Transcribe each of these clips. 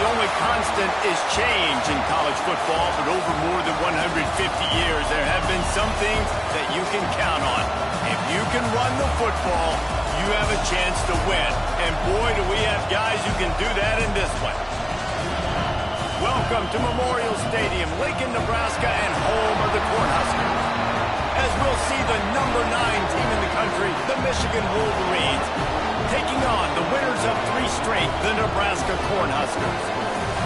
only constant is change in college football, but over more than 150 years, there have been some things that you can count on. If you can run the football, you have a chance to win. And boy, do we have guys who can do that in this one. Welcome to Memorial Stadium, Lincoln, Nebraska, and home of the Cornhuskers. As we'll see the number 9 team in the country, the Michigan Wolverines, taking on the winners of 3 straight, the Nebraska Cornhuskers.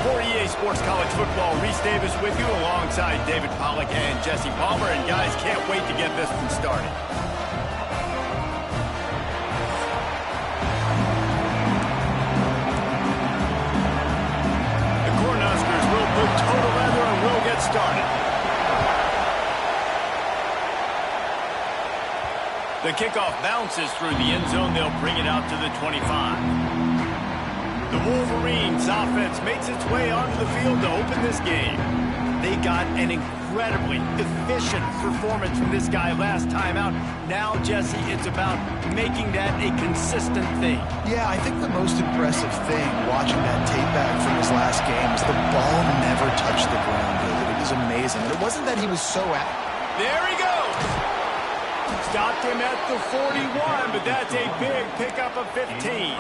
For EA Sports College Football, Reese Davis with you alongside David Pollack and Jesse Palmer. And guys, can't wait to get this one started. The Cornhuskers will put total leather and will get started. The kickoff bounces through the end zone. They'll bring it out to the 25. The Wolverines offense makes its way onto the field to open this game. They got an incredibly efficient performance from this guy last time out. Now, Jesse, it's about making that a consistent thing. Yeah, I think the most impressive thing watching that tape back from his last game is the ball never touched the ground, David. It was amazing. And it wasn't that he was so There he goes! Stopped him at the 41, but that's a big pickup of 15.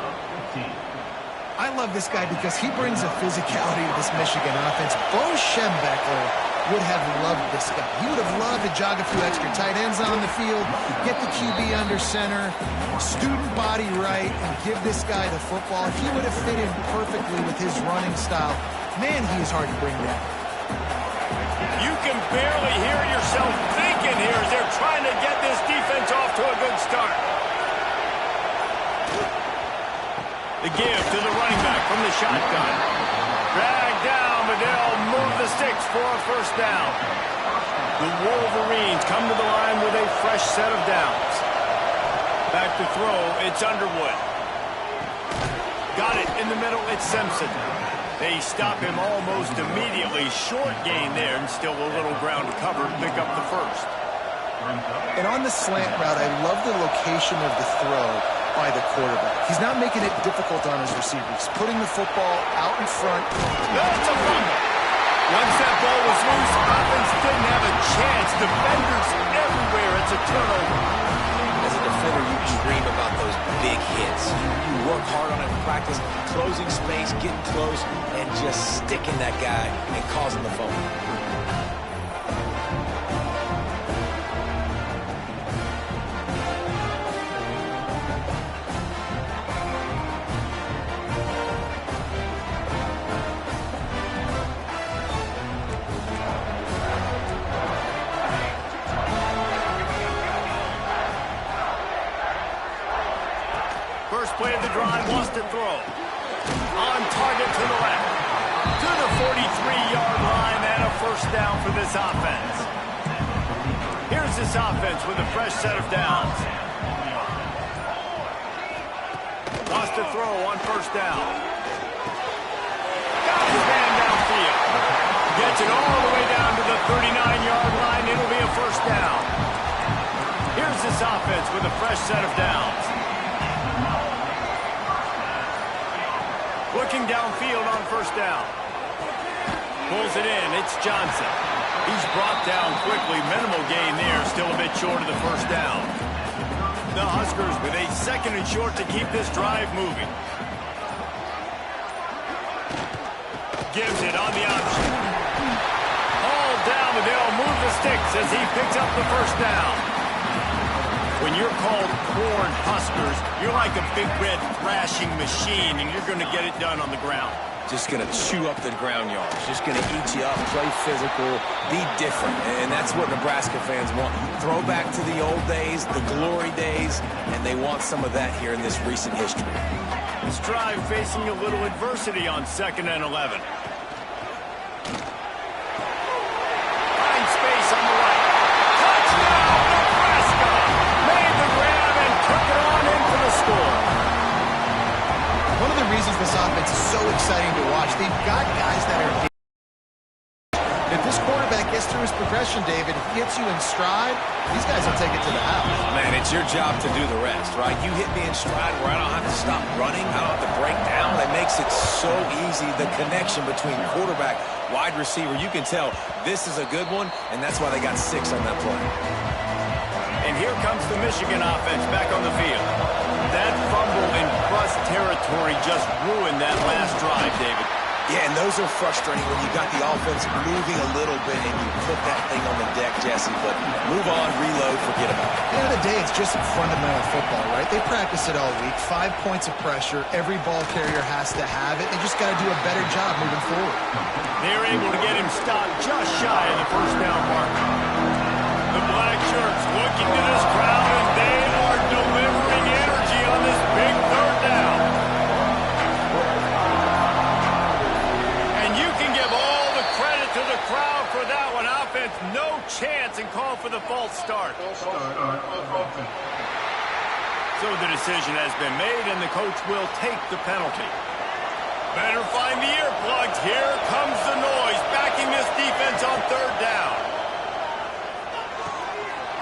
I love this guy because he brings a physicality to this Michigan offense. Bo Schembechler would have loved this guy. He would have loved to jog a few extra tight ends on the field, get the QB under center, student body right, and give this guy the football. If he would have fit in perfectly with his running style, man, he is hard to bring down. You can barely hear yourself thinking here as they're trying to get this defense off to a good start. The give to the running back from the shotgun. Dragged down, but they'll move the sticks for a first down. The Wolverines come to the line with a fresh set of downs. Back to throw, it's Underwood. Got it in the middle, it's Simpson. They stop him almost immediately. Short gain there, and still a little ground to cover to pick up the first. And on the slant route, I love the location of the throw by the quarterback. He's not making it difficult on his receivers. He's putting the football out in front. That's a fumble. Once that ball was loose, offense didn't have a chance. Defenders everywhere. It's a turnover. As a defender, you can dream about those big hits. You work hard on it in practice, closing space, getting close, and just sticking that guy and causing the fumble. First play of the drive, wants to throw. On target to the left. To the 43-yard line and a first down for this offense. Here's this offense with a fresh set of downs. Wants to throw on first down. Got his man downfield. Gets it all the way down to the 39-yard line. It'll be a first down. Here's this offense with a fresh set of downs. Looking downfield on first down. Pulls it in. It's Johnson. He's brought down quickly. Minimal gain there. Still a bit short of the first down. The Huskers with a second and short to keep this drive moving. Gives it on the option. All down, but they'll move the sticks as he picks up the first down. When you're called Cornhuskers, you're like a big red thrashing machine, and you're going to get it done on the ground. Just going to chew up the ground yards. Just going to eat you up, play physical, be different. And that's what Nebraska fans want. Throw back to the old days, the glory days, and they want some of that here in this recent history. This drive facing a little adversity on 2nd and 11. Find space on the right. Touchdown, Nebraska! Made the grab and took it on in for the score. One of the reasons this offense is so exciting to watch, they've got guys that are... If this quarterback gets through his progression, possession, David, hits you in stride, these guys will take it to the house. Man, it's your job to do the rest, right? You hit me in stride where I don't have to stop running. I don't have to break down. It makes it so easy, the connection between quarterback, wide receiver. You can tell this is a good one, and that's why they got 6 on that play. And here comes the Michigan offense back on the field. That fumble in crust territory just ruined that last drive, David. Yeah, and those are frustrating when you got the offense moving a little bit and you put that thing on the deck, Jesse. But move on, reload, forget about it. At the end of the day, it's just fundamental football, right? They practice it all week. 5 points of pressure. Every ball carrier has to have it. They just got to do a better job moving forward. They're able to get him stopped just shy of the first down mark. The black shirts looking to this crowd, and they are delivering energy on this big third down. And you can give all the credit to the crowd for that one. Offense, no chance, and call for the false start. So the decision has been made, and the coach will take the penalty. Better find the earplugs. Here comes the noise, backing this defense on third down.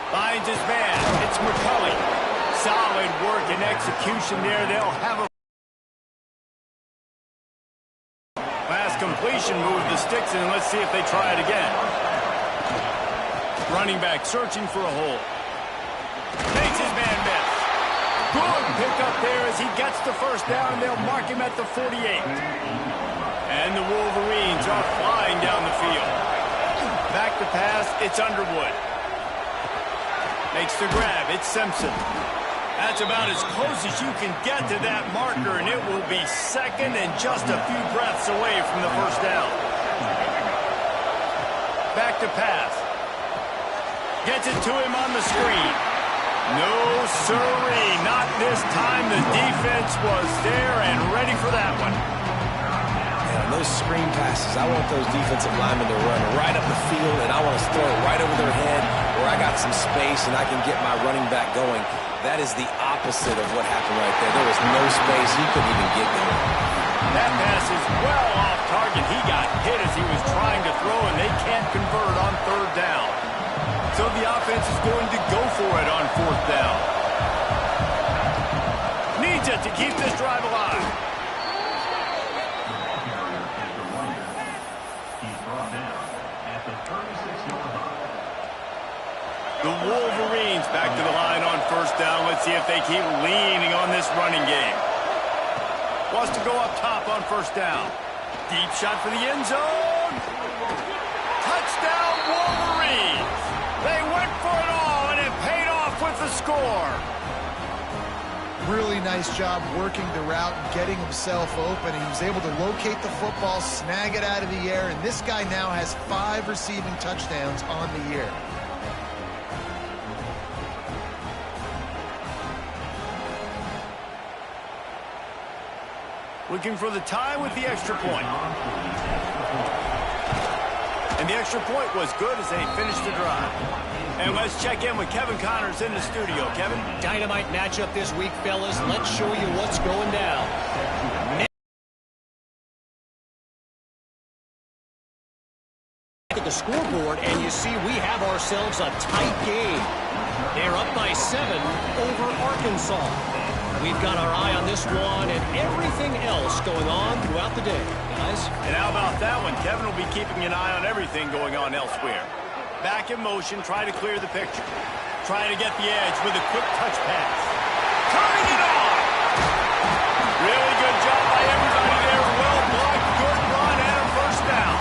Finds his man. It's McCulley. Solid work and execution there. They'll have a pass completion, move the sticks in, and let's see if they try it again. Running back searching for a hole. Makes his man miss. Good pickup there as he gets the first down. They'll mark him at the 48. And the Wolverines are flying down the field. Back to pass, it's Underwood. Makes the grab, it's Simpson. That's about as close as you can get to that marker, and it will be second and just a few breaths away from the first down. Back to pass. Gets it to him on the screen. No, sirree, not this time. The defense was there and ready for that one. Yeah, those screen passes, I want those defensive linemen to run right up the field, and I want to throw it right over their head where I got some space and I can get my running back going. That is the opposite of what happened right there. There was no space. He couldn't even get there. That pass is well off target. He got hit as he was trying to throw, and they can't convert on third down. So the offense is going to go for it on fourth down. Needs it to keep this drive alive. The Wolverines back to the line on first down. Let's see if they keep leaning on this running game. Wants to go up top on first down. Deep shot for the end zone. Touchdown, Wolverines. They went for it all, and it paid off with the score. Really nice job working the route and getting himself open. He was able to locate the football, snag it out of the air, and this guy now has 5 receiving touchdowns on the year. Looking for the tie with the extra point. And the extra point was good as they finished the drive. And let's check in with Kevin Connors in the studio. Kevin? Dynamite matchup this week, fellas. Let's show you what's going down. At the scoreboard, and you see we have ourselves a tight game. They're up by 7 over Arkansas. We've got our eye on this one and everything else going on throughout the day, guys. And how about that one? Kevin will be keeping an eye on everything going on elsewhere. Back in motion, try to clear the picture. Trying to get the edge with a quick touch pass. Turning it on! Really good job by everybody there. Well blocked, good run, and a first down.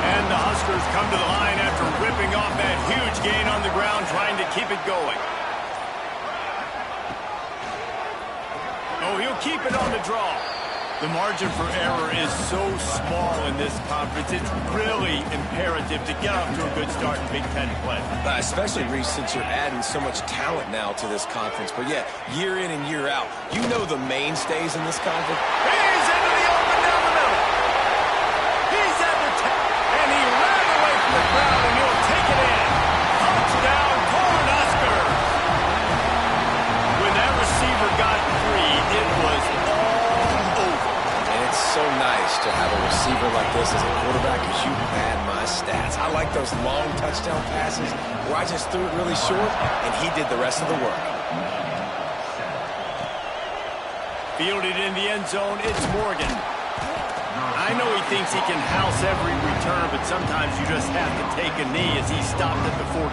And the Huskers come to the line after ripping off that huge gain on the ground, trying to keep it going. Oh, he'll keep it on the draw. The margin for error is so small in this conference. It's really imperative to get off to a good start in Big Ten play. Especially, Reese, since you're adding so much talent now to this conference. But, yeah, year in and year out, you know the mainstays in this conference. He's into the open down the middle. He's at the top, and he ran away from the crowd, and he'll take it in. Touchdown, Cornhuskers. When that receiver got free, it was all over. And it's so nice to have a receiver like this as a quarterback, because you had my my stats. I like those long touchdown passes where I just threw it really short, and he did the rest of the work. Fielded in the end zone, it's Morgan. I know he thinks he can house every return, but sometimes you just have to take a knee as he stopped at the 14.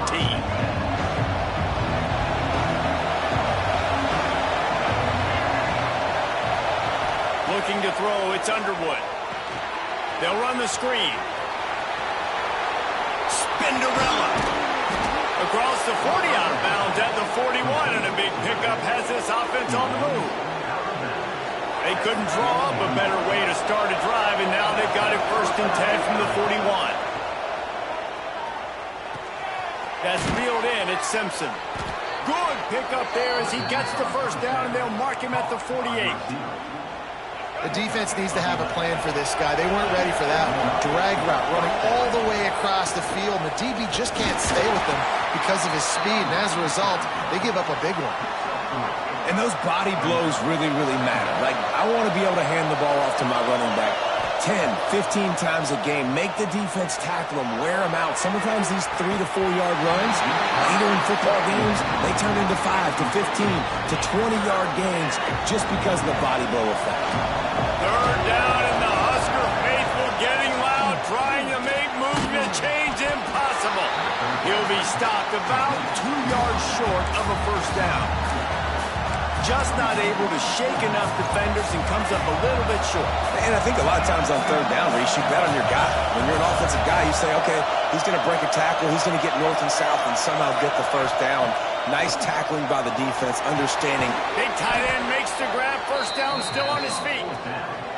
Looking to throw, it's Underwood. They'll run the screen. Spinderella. Across the 40, out of bounds at the 41, and a big pickup has this offense on the move. They couldn't draw up a better way to start a drive, and now they've got it 1st and 10 from the 41. That's reeled in, it's Simpson. Good pickup there as he gets the 1st down, and they'll mark him at the 48. The defense needs to have a plan for this guy. They weren't ready for that one. Drag route running all the way across the field, and the DB just can't stay with them because of his speed, and as a result, they give up a big one. And those body blows really, really matter. Like, I want to be able to hand the ball off to my running back 10, 15 times a game. Make the defense tackle him, wear him out. Sometimes these 3 to 4 yard runs, later in football games, they turn into 5 to 15 to 20-yard gains just because of the body blow effect. 3rd down, and the Husker faithful getting loud, trying to make movement change impossible. He'll be stopped about 2 yards short of a 1st down. Just not able to shake enough defenders and comes up a little bit short. And I think a lot of times on 3rd down, Reese, you bet on your guy. When you're an offensive guy, you say, okay, he's going to break a tackle, he's going to get north and south and somehow get the 1st down. Nice tackling by the defense, understanding. Big tight end makes the grab, 1st down, still on his feet.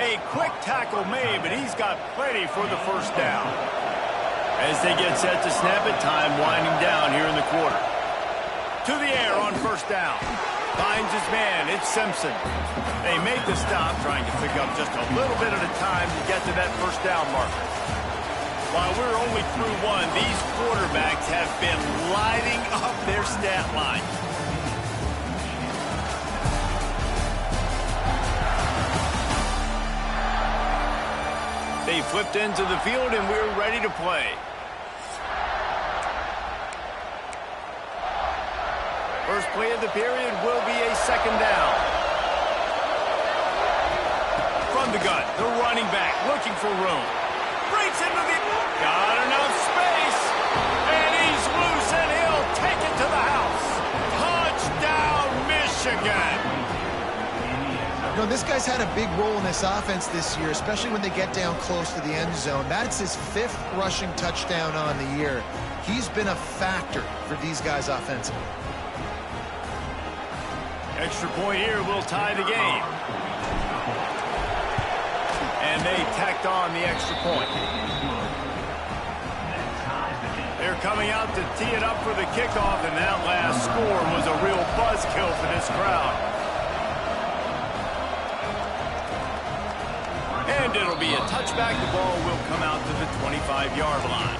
A quick tackle made, but he's got plenty for the 1st down. As they get set to snap it, time winding down here in the quarter. To the air on 1st down. Finds his man, it's Simpson. They make the stop, trying to pick up just a little bit at a time to get to that 1st down marker. While we're only through one, these quarterbacks have been lighting up their stat line. They flipped into the field, and we're ready to play. First play of the period will be a 2nd down. From the gun, the running back looking for room. Breaks into the... Got enough space. And he's loose, and he'll take it to the house. Touchdown, Michigan. You know, this guy's had a big role in this offense this year, especially when they get down close to the end zone. That's his 5th rushing touchdown on the year. He's been a factor for these guys offensively. Extra point here will tie the game. And they tacked on the extra point. They're coming out to tee it up for the kickoff, and that last score was a real buzzkill for this crowd. And it'll be a touchback. The ball will come out to the 25-yard line.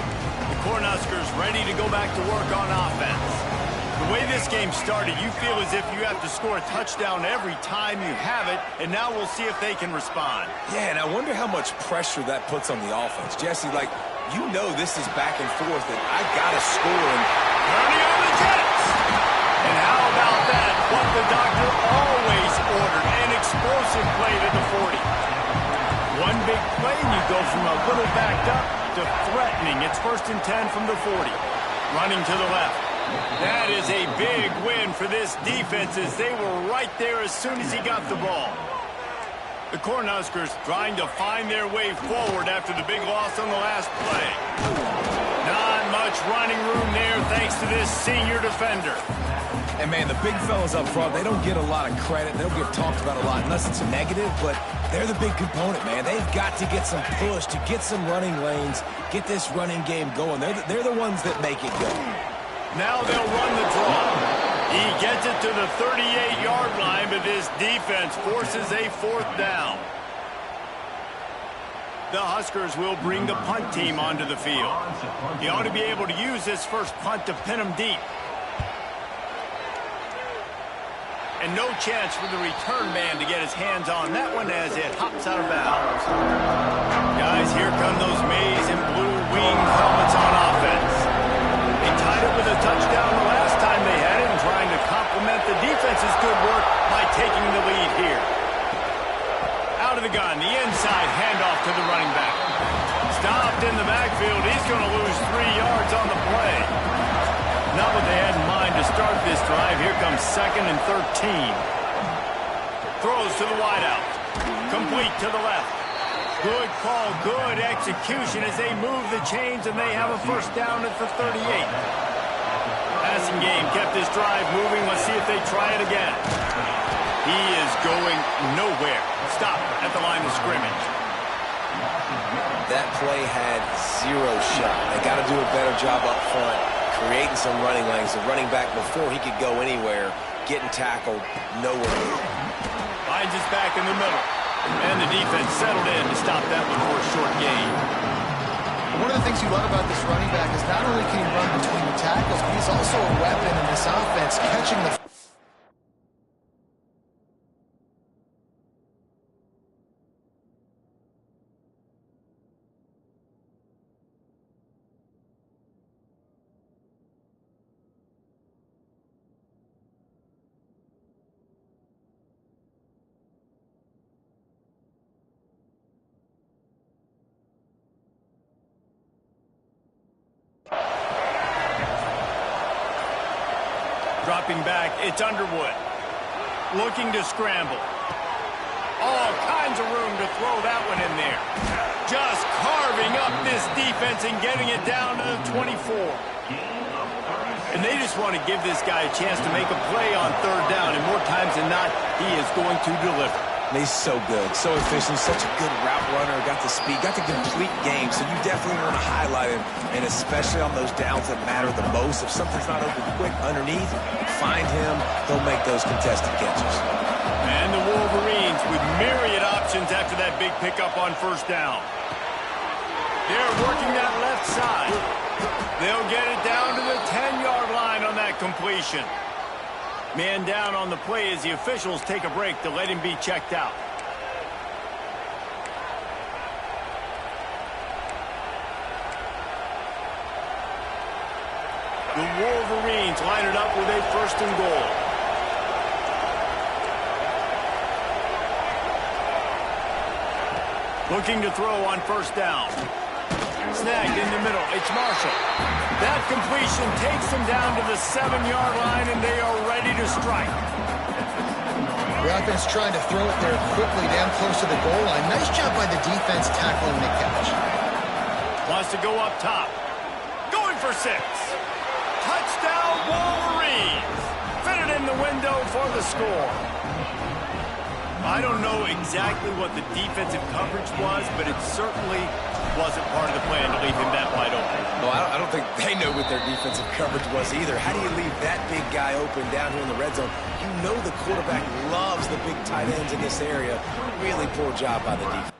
The Cornhuskers ready to go back to work on offense. The way this game started, you feel as if you have to score a touchdown every time you have it, and now we'll see if they can respond. Yeah, and I wonder how much pressure that puts on the offense. Jesse, like, you know this is back and forth, and I got to score. And turning on the Jets. And how about that? What the doctor always ordered, an explosive play to the 40. One big play, and you go from a little backed up to threatening. It's 1st and 10 from the 40. Running to the left. That is a big win for this defense as they were right there as soon as he got the ball. The Cornhuskers trying to find their way forward after the big loss on the last play. Not much running room there thanks to this senior defender. And, man, the big fellas up front, they don't get a lot of credit. They don't get talked about a lot unless it's negative, but they're the big component, man. They've got to get some push, to get some running lanes, get this running game going. They're the ones that make it go. Now they'll run the draw. He gets it to the 38-yard line, but this defense forces a 4th down. The Huskers will bring the punt team onto the field. He ought to be able to use this first punt to pin them deep. And no chance for the return man to get his hands on that one as it hops out of bounds. Guys, here come those maize and blue wing helmets on offense. They tied it with a touchdown the last time they had it and trying to complement the defense's good work by taking the lead here. Out of the gun, the inside handoff to the running back. Stopped in the backfield. He's going to lose 3 yards on the play. Not what they had in mind to start this drive. Here comes 2nd and 13. Throws to the wideout. Complete to the left. Good call, good execution as they move the chains, and they have a first down at the 38. Passing game kept this drive moving. Let's see if they try it again. He is going nowhere. Stop at the line of scrimmage. That play had 0 shot. They got to do a better job up front, creating some running lanes. The running back, before he could go anywhere, getting tackled, nowhere. Finds his back in the middle. And the defense settled in to stop that one for a short gain. One of the things you love about this running back is not only can he run between the tackles, but he's also a weapon in this offense, catching the... Dropping back, it's Underwood. Looking to scramble. All kinds of room to throw that one in there. Just carving up this defense and getting it down to the 24. And they just want to give this guy a chance to make a play on 3rd down, and more times than not, he is going to deliver. He's so good, so efficient, such a good route runner, got the speed, got the complete game, so you definitely want to highlight him, and especially on those downs that matter the most. If something's not open quick underneath, find him, he'll make those contested catches. And the Wolverines with myriad options after that big pickup on 1st down. They're working that left side. They'll get it down to the 10-yard line on that completion. Man down on the play as the officials take a break to let him be checked out. The Wolverines line it up with a 1st and goal. Looking to throw on 1st down. Snagged in the middle. It's Marshall. That completion takes them down to the 7-yard line, and they are ready to strike. The offense trying to throw it there quickly down close to the goal line. Nice job by the defense tackling the catch. Wants to go up top. Going for 6. Touchdown, Wolverines. Fitted in the window for the score. I don't know exactly what the defensive coverage was, but it certainly wasn't part of the plan to leave him that wide open. Well, I don't think they know what their defensive coverage was either. How do you leave that big guy open down here in the red zone? You know the quarterback loves the big tight ends in this area. Really poor job by the defense.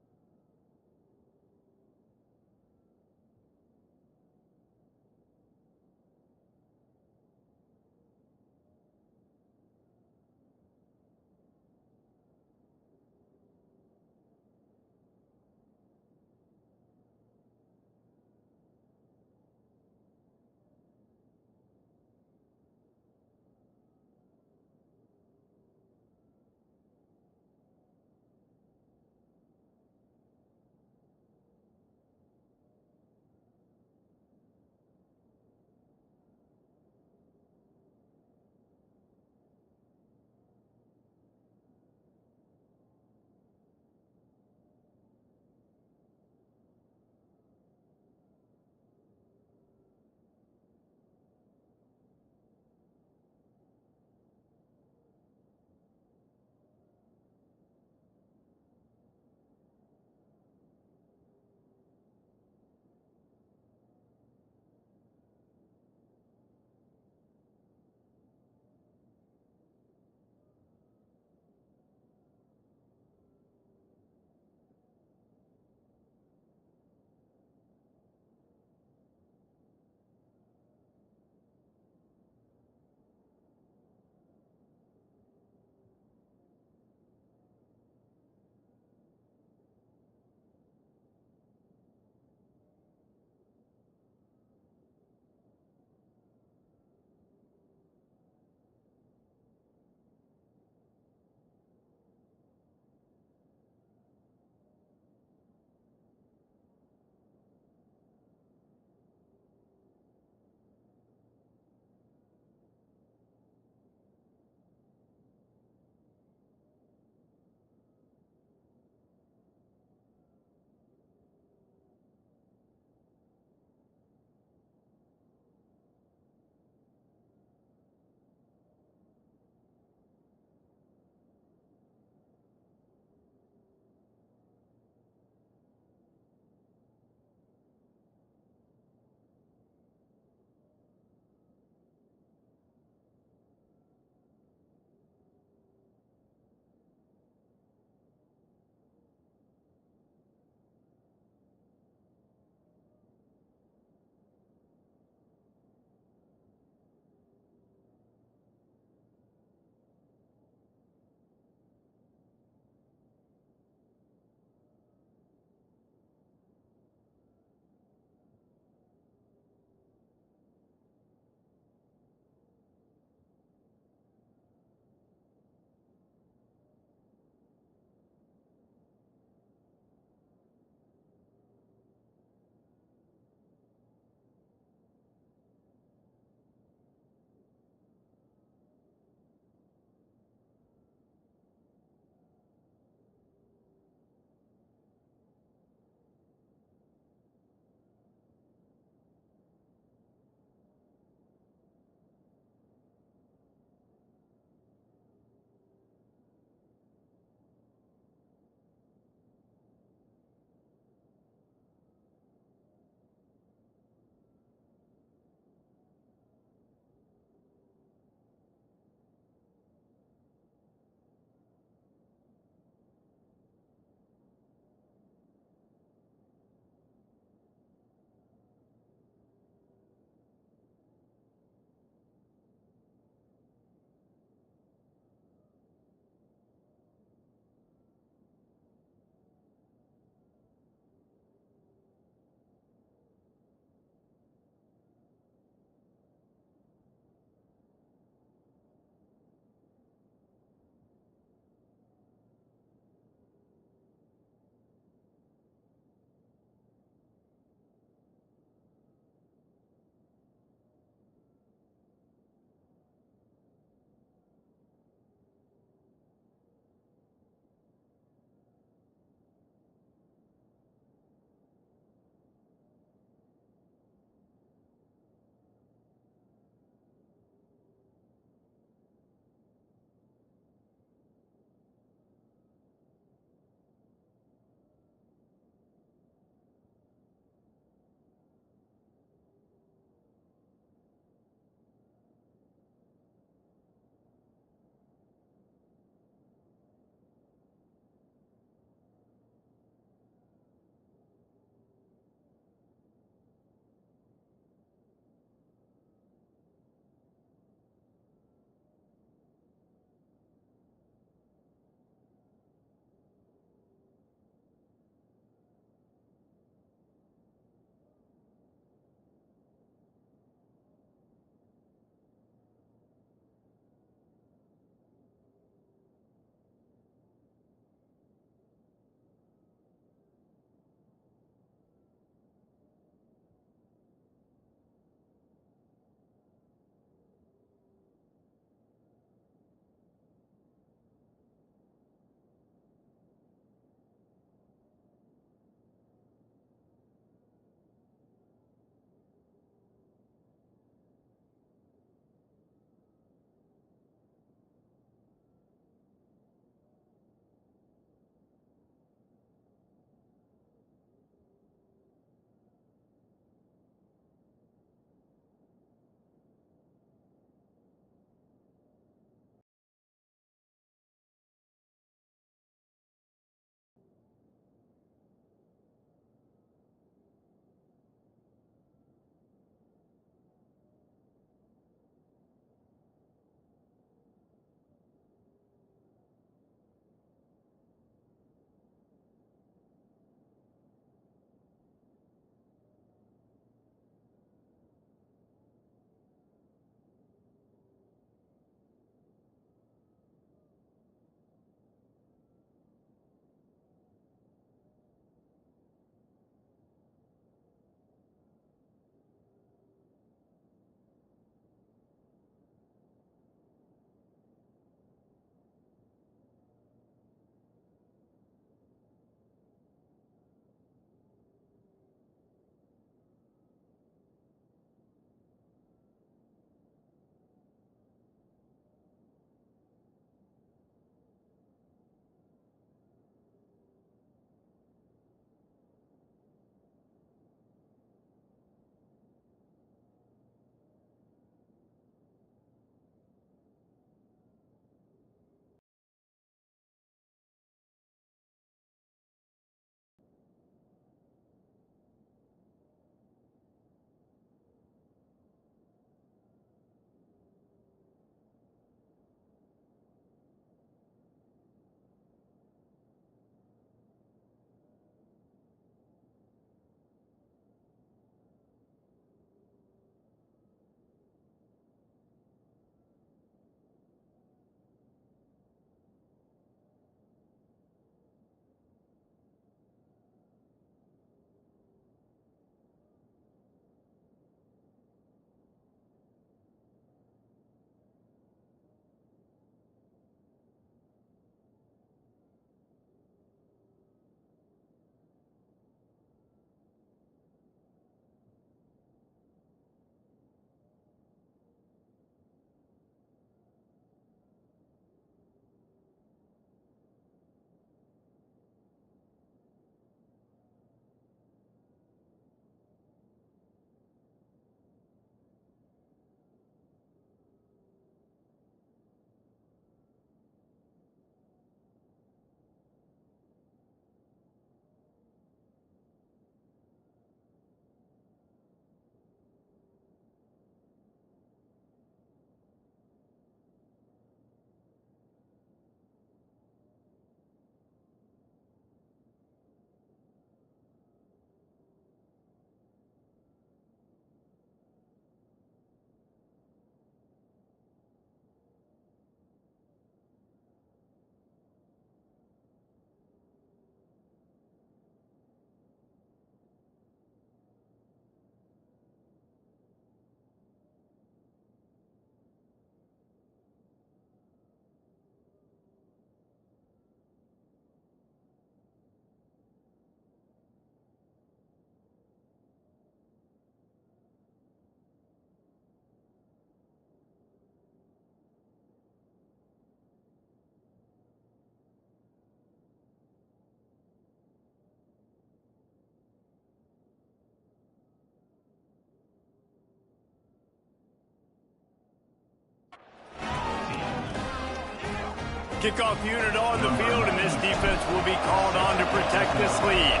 Kickoff unit on the field, and this defense will be called on to protect this lead.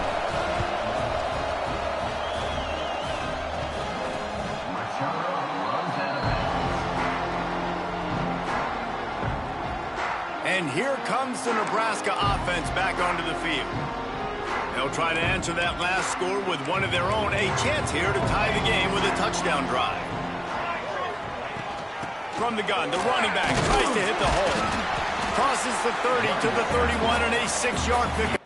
And here comes the Nebraska offense back onto the field. They'll try to answer that last score with one of their own. A chance here to tie the game with a touchdown drive. From the gun, the running back tries to hit the hole. Crosses the 30 to the 31 and a 6-yard pickup.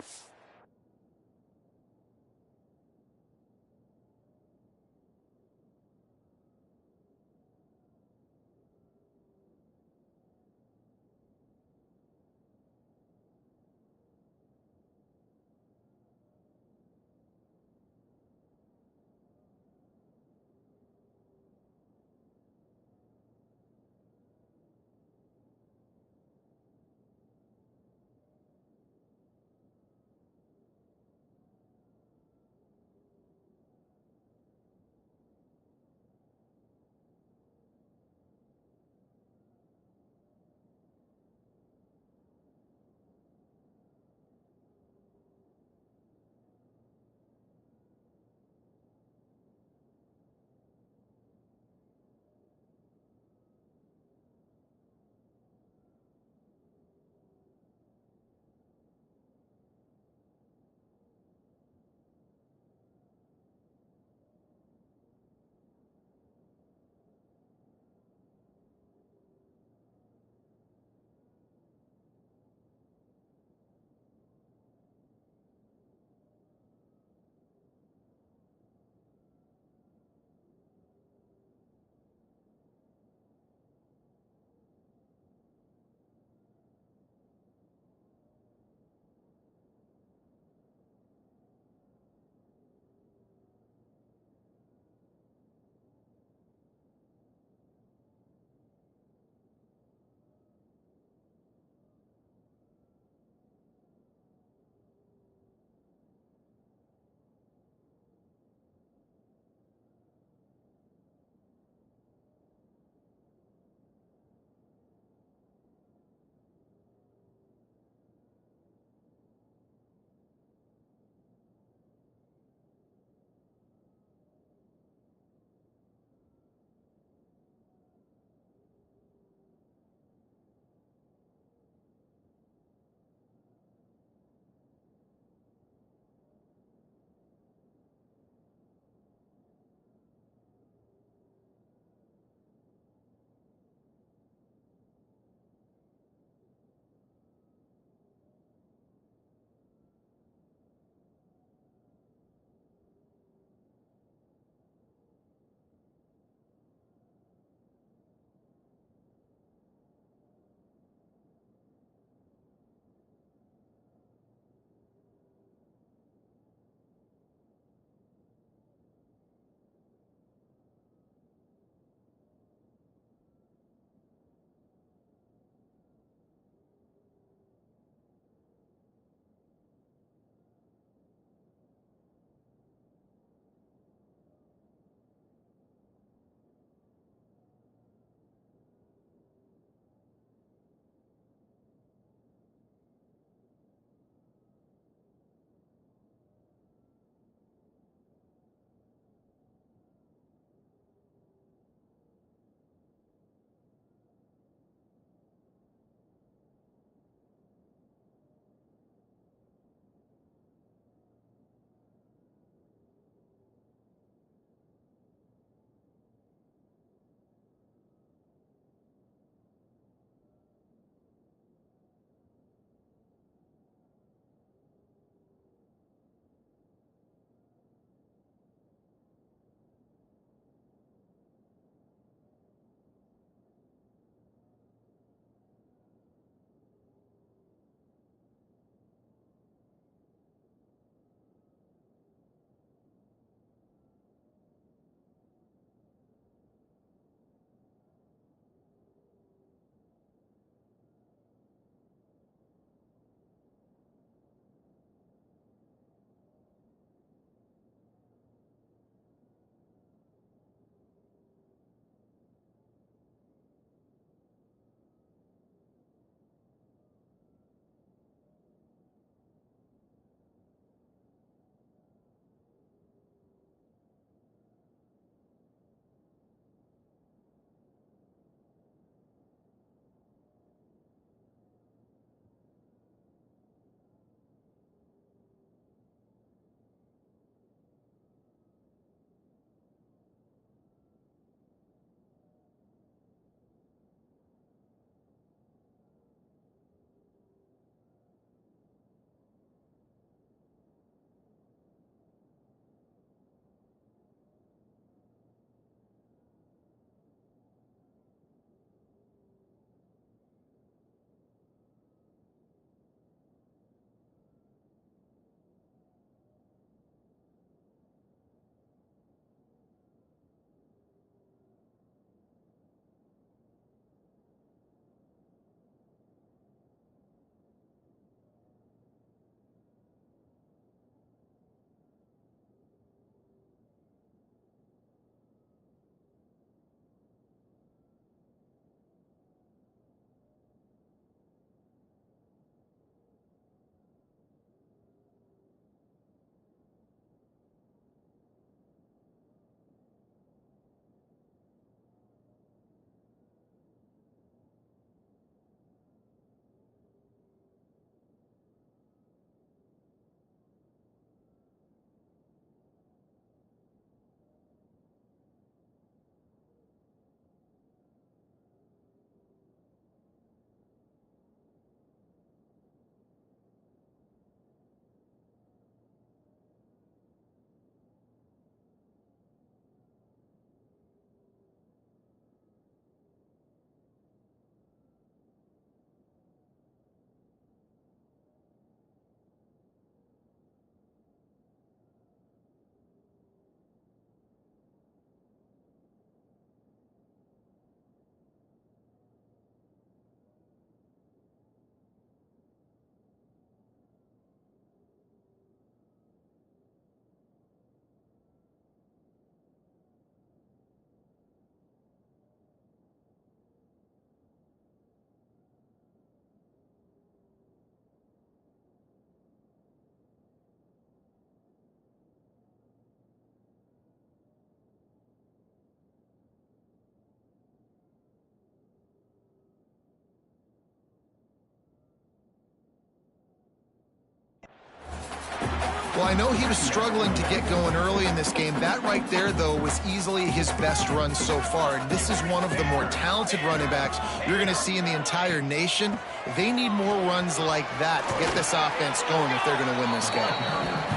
Well, I know he was struggling to get going early in this game. That right there, though, was easily his best run so far. And this is one of the more talented running backs you're going to see in the entire nation. They need more runs like that to get this offense going if they're going to win this game.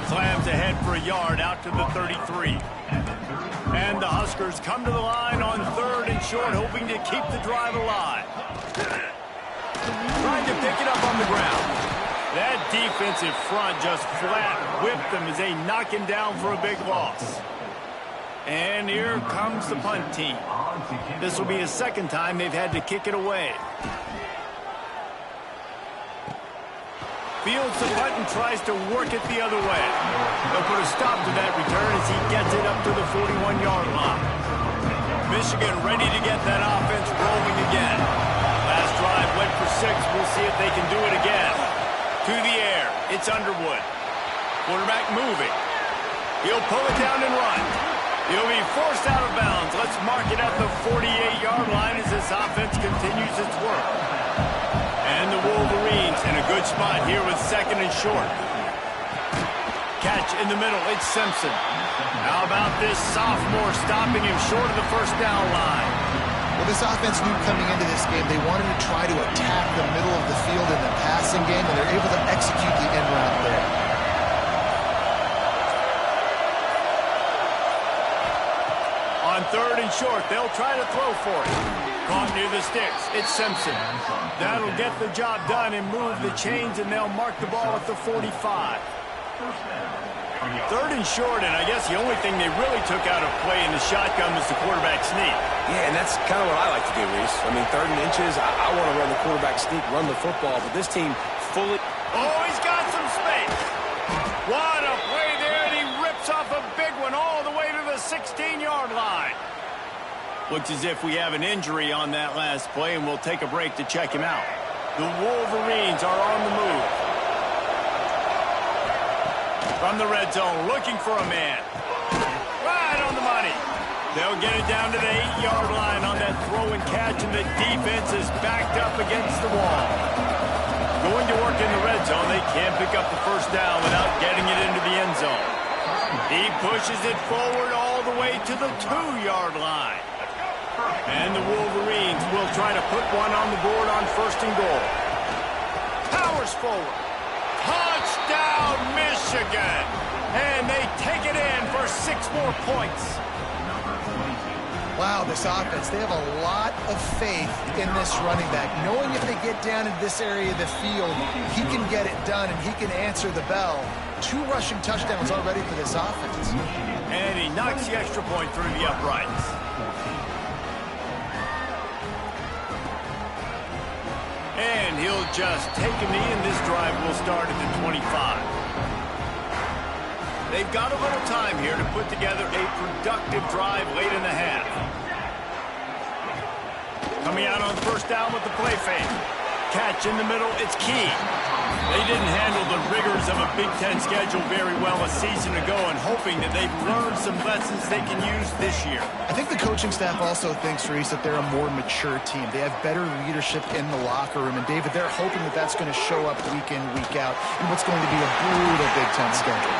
Slams ahead for a yard out to the 33. And the Huskers come to the line on 3rd and short, hoping to keep the drive alive. Trying to pick it up on the ground. That defensive front just flat whipped them as they knock him down for a big loss. And here comes the punt team. This will be the second time they've had to kick it away. Fields the punt and tries to work it the other way. They'll put a stop to that return as he gets it up to the 41-yard line. Michigan ready to get that offense rolling again. Last drive went for 6. We'll see if they can do it again. To the air, it's Underwood. Quarterback moving. He'll pull it down and run. He'll be forced out of bounds. Let's mark it at the 48-yard line as this offense continues its work. And the Wolverines in a good spot here with 2nd and short. Catch in the middle, it's Simpson. How about this sophomore stopping him short of the first down line? Well, this offense knew coming into this game they wanted to try to attack the middle of the field in the passing game, and they're able to execute the end route there. On 3rd and short, they'll try to throw for it. Caught near the sticks, it's Simpson. That'll get the job done and move the chains, and they'll mark the ball at the 45. 3rd and short, and I guess the only thing they really took out of play in the shotgun was the quarterback sneak. Yeah, and that's kind of what I like to do, Reese. I mean, 3rd and inches, I want to run the quarterback sneak, run the football, but this team fully... Oh, he's got some space. What a play there, and he rips off a big one all the way to the 16-yard line. Looks as if we have an injury on that last play, and we'll take a break to check him out. The Wolverines are on the move. From the red zone, looking for a man. Right on the money. They'll get it down to the 8-yard line on that throw and catch, and the defense is backed up against the wall. Going to work in the red zone, they can't pick up the first down without getting it into the end zone. He pushes it forward all the way to the 2-yard line. And the Wolverines will try to put one on the board on 1st and goal. Powers forward. Touchdown, Michigan! And they take it in for 6 more points. Wow, this offense, they have a lot of faith in this running back. Knowing if they get down in this area of the field, he can get it done and he can answer the bell. 2 rushing touchdowns already for this offense. And he knocks the extra point through the uprights. And he'll just take a knee, and this drive will start at the 25. They've got a little time here to put together a productive drive late in the half. Coming out on 1st down with the play fake. Catch in the middle, it's Key. They didn't handle the rigors of a Big Ten schedule very well a season ago, and hoping that they've learned some lessons they can use this year. I think the coaching staff also thinks, Reese, that they're a more mature team. They have better leadership in the locker room. And, David, they're hoping that that's going to show up week in, week out in what's going to be a brutal Big Ten schedule.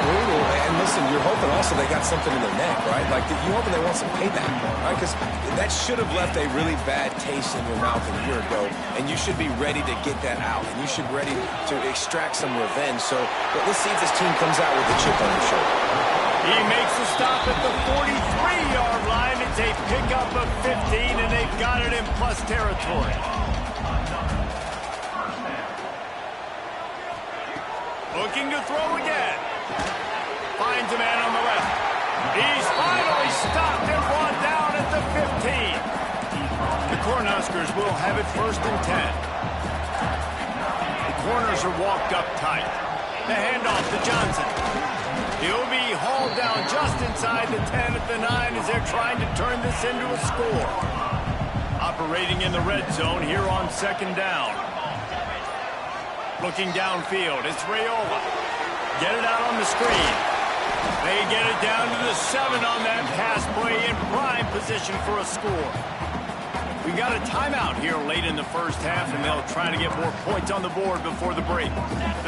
Brutal. And, listen, you're hoping also they got something in their neck, right? Like, you're hoping they want some payback, right? Because that should have left a really bad taste in your mouth a year ago. And you should be ready to get that out. And you should be ready to extract some revenge. So let's see if this team comes out with a chip on their shoulder. He makes a stop at the 43-yard line. It's a pickup of 15, and they've got it in plus territory. Looking to throw again. Finds a man on the left. He's finally stopped and brought down at the 15. The Cornhuskers will have it 1st and 10. Corners are walked up tight. The handoff to Johnson. He'll be hauled down just inside the 10 at the 9 as they're trying to turn this into a score. Operating in the red zone here on 2nd down. Looking downfield, it's Raiola. Get it out on the screen. They get it down to the 7 on that pass play in prime position for a score. We got a timeout here late in the first half, and they'll try to get more points on the board before the break.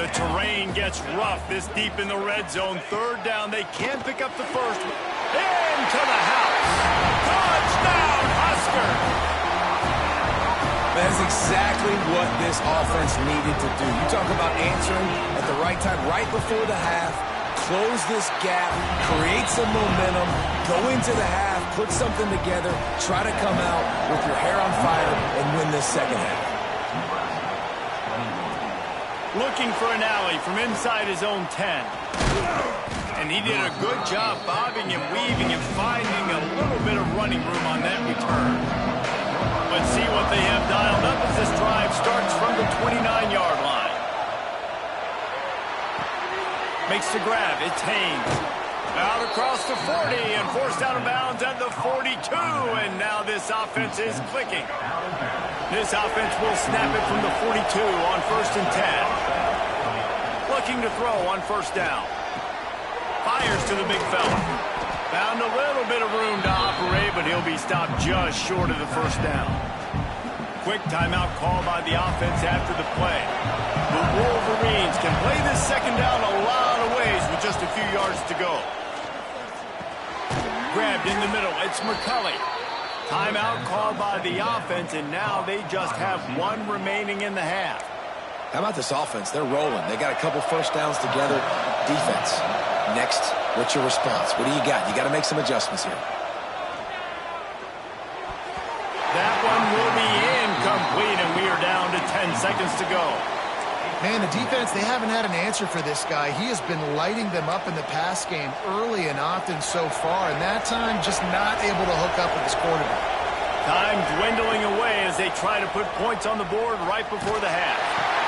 The terrain gets rough this deep in the red zone. Third down, they can pick up the first. Into the house. Touchdown, Huskers! That's exactly what this offense needed to do. You talk about answering at the right time, right before the half, close this gap, create some momentum, go into the half, put something together, try to come out with your hair on fire and win this second half. Looking for an alley from inside his own 10. And he did a good job bobbing and weaving and finding a little bit of running room on that return. Let's see what they have dialed up as this drive starts from the 29-yard line. Makes the grab. It's Haynes. Out across the 40 and forced out of bounds at the 42. And now this offense is clicking. This offense will snap it from the 42 on 1st and 10. Looking to throw on 1st down. Fires to the big fella. Found a little bit of room to operate, but he'll be stopped just short of the 1st down. Quick timeout call by the offense after the play. The Wolverines can play this second down a lot of ways with just a few yards to go. Grabbed in the middle. It's McCulley. Timeout called by the offense, and now they just have one remaining in the half. How about this offense? They're rolling. They got a couple 1st downs together. Defense. Next, what's your response? What do you got? You got to make some adjustments here. That one will be incomplete, and we are down to 10 seconds to go. Man, the defense, they haven't had an answer for this guy. He has been lighting them up in the pass game early and often so far, and that time just not able to hook up with his quarterback. Time dwindling away as they try to put points on the board right before the half.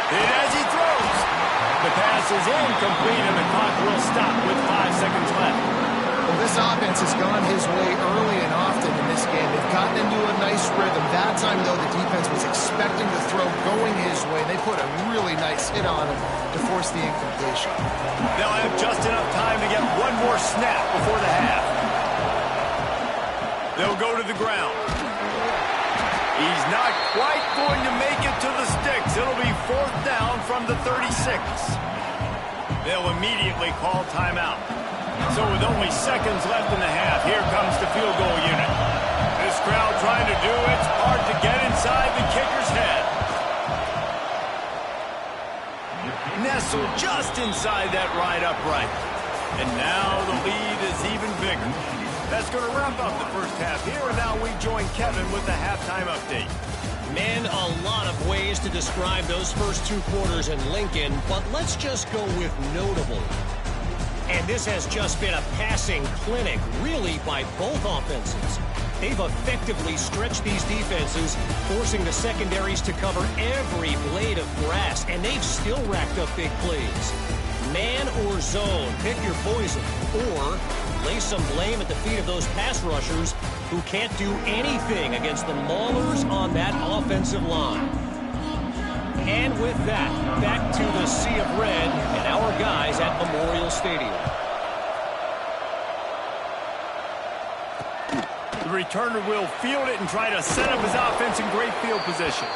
And as he throws, the pass is incomplete, and the clock will stop with 5 seconds left. Well, this offense has gone his way early and often in this game. They've gotten into a nice rhythm. That time, though, the defense was expecting the throw going his way. They put a really nice hit on him to force the incompletion. They'll have just enough time to get one more snap before the half. They'll go to the ground. He's not quite going to make it to the sticks. It'll be 4th down from the 36. They'll immediately call timeout. So with only seconds left in the half, here comes the field goal unit. This crowd trying to do its part to get inside the kicker's head. Nestled just inside that right upright. And now the lead is even bigger. That's going to wrap up the first half here, and now we join Kevin with the halftime update. Man, a lot of ways to describe those first 2 quarters in Lincoln, but let's just go with notable. And this has just been a passing clinic, really, by both offenses. They've effectively stretched these defenses, forcing the secondaries to cover every blade of grass, and they've still racked up big plays. Man or zone, pick your poison, or lay some blame at the feet of those pass rushers who can't do anything against the maulers on that offensive line. And with that, back to the sea of red and our guys at Memorial Stadium. The returner will field it and try to set up his offense in great field position.